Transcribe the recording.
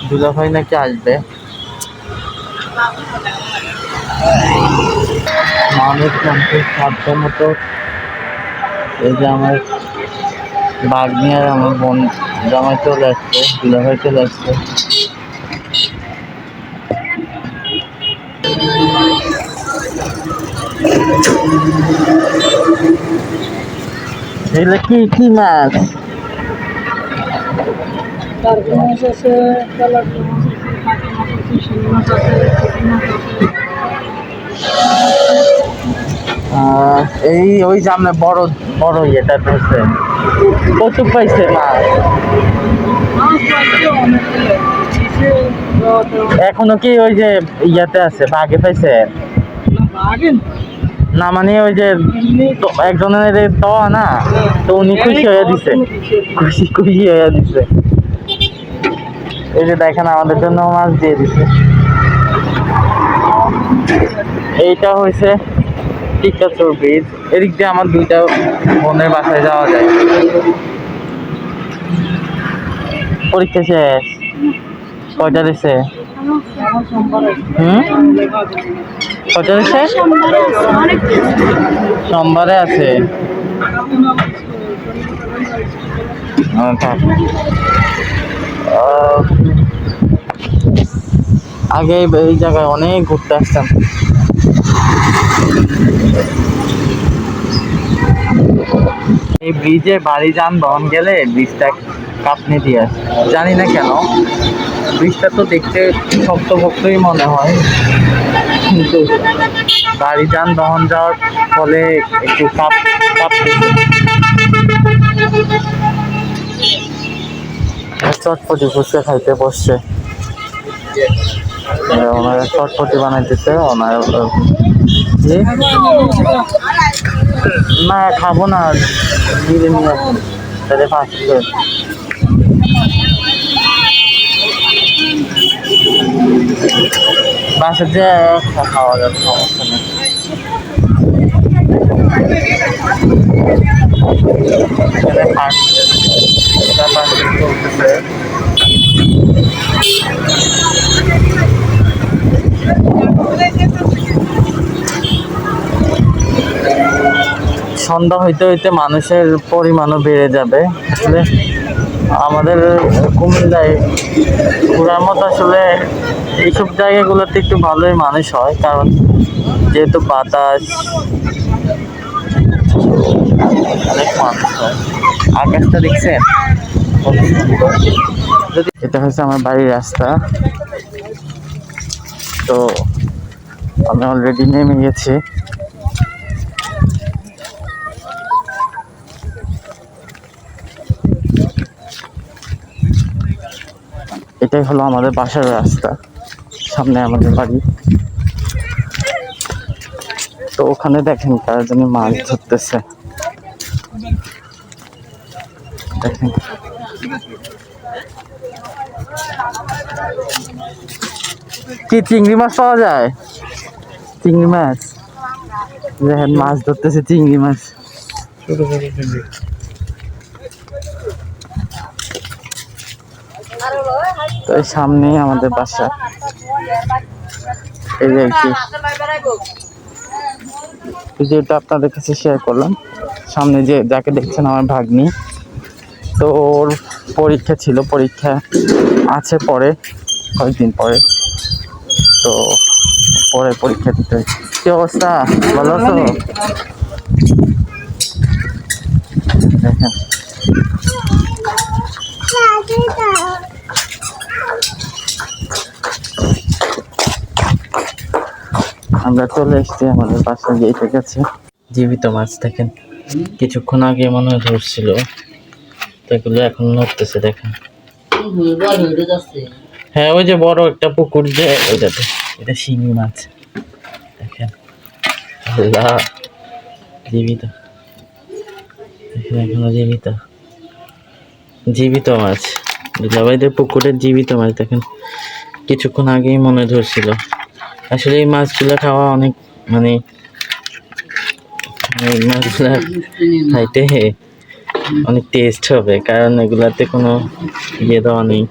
দুলাভাই নাকি আসবে। মানুষ মানুষের সাধ্য মতো এই যে আমার বাঘ নিয়ে আমার বোন জামাই চলে আসছে, দুলাভাই চলে আসছে। এগুলো কি কি মাছ? এই ওই সামনে বড় বড় ইয়েটা ধরছে। কত পাইছে মাছ? এখনো কি ওই যে ইয়াতে আছে, বাঘে পাইছে না? মানে ওই যে একজনের দেওয়া না, তো উনি খুশি হয়ে দিছে, খুশি খুশি হয়ে দিছে। এই যে দেখেন আমাদের জন্য মাছ দিয়ে দিছে। এইটা হয়েছে টিকাচোর ব্রিজ। এদিক দিয়ে আমার দুইটা বোনের বাসায় যাওয়া যায়। পরীক্ষা শেষ? কয়টা দিছে? কয়টা দিছে? সোমবারে আছে। আগে এই জায়গায় অনেক ঘুরতে আসতাম। এই ব্রিজে ভারী যানবাহন গেলে ব্রিজটা কাঁপনি দিয়ে আসে, জানি না কেন। ব্রিজটা তো দেখতে শক্তভক্তই মনে হয়, কিন্তু ভারী যানবাহন যাওয়ার ফলে একটু কাঁপতেছে। চটপটি ফুচকা খাইতে বসছে, ওনারা চটপটি বানাইতেছে। ওনারা না খাবো না, নিজে নিয়ে তাহলে ফার্স্ট বাসে যে খাওয়া যাবে, সমস্যা নেই। চলতেছে। সন্ধ্যা হইতে হইতে মানুষের পরিমাণও বেড়ে যাবে। আসলে আমাদের কুমিল্লায় ঘোরার মতো আসলে এইসব জায়গাগুলোতে একটু ভালোই মানুষ হয়, কারণ যেহেতু বাতাস, অনেক মানুষ হয়। আকাশটা দেখছেন? এটা হচ্ছে আমার বাড়ির রাস্তা। তো আমি অলরেডি নেমে গেছি। এটাই হলো আমাদের বাসার রাস্তা, সামনে আমাদের বাড়ি। তো ওখানে দেখেন কার জন্য মাছ ধরতেছে, দেখেন। কি চিংড়ি মাছ পাওয়া যায়? চিংড়ি মাছ দেখেন, মাছ ধরতেছে চিংড়ি মাছ। তো সামনে আমাদের বাসা। এই যে যেটা আপনাদের কাছে শেয়ার করলাম, সামনে যে যাকে দেখছেন আমার ভাগ্নি। তো ওর পরীক্ষা ছিল, পরীক্ষা আছে পরে, কয়েকদিন পরে। তো পরে পরীক্ষা দিতে। কি অবস্থা, ভালো আছো? দেখেন আমরা চলে এসেছি আমাদের বাসার গেটের কাছে। জীবিত মাছ দেখেন, কিছুক্ষণ আগে মনে হয় ধরছিল, তো এগুলো এখন নড়তেছে দেখেন। হ্যাঁ, ওই যে বড় একটা পুকুর, যে ওইটাতে, এটা শিঙি মাছ দেখেন। আল্লাহ, জীবিত দেখেন, এখনো জীবিত জীবিত মাছ। দুলাভাইদের পুকুরের জীবিত মাছ দেখেন, কিছুক্ষণ আগেই মনে ধরছিল। আসলে এই মাছগুলো খাওয়া অনেক মানে এই মাছগুলা খাইতে অনেক টেস্ট হবে, কারণ এগুলাতে কোনো ইয়ে দেওয়া নেই,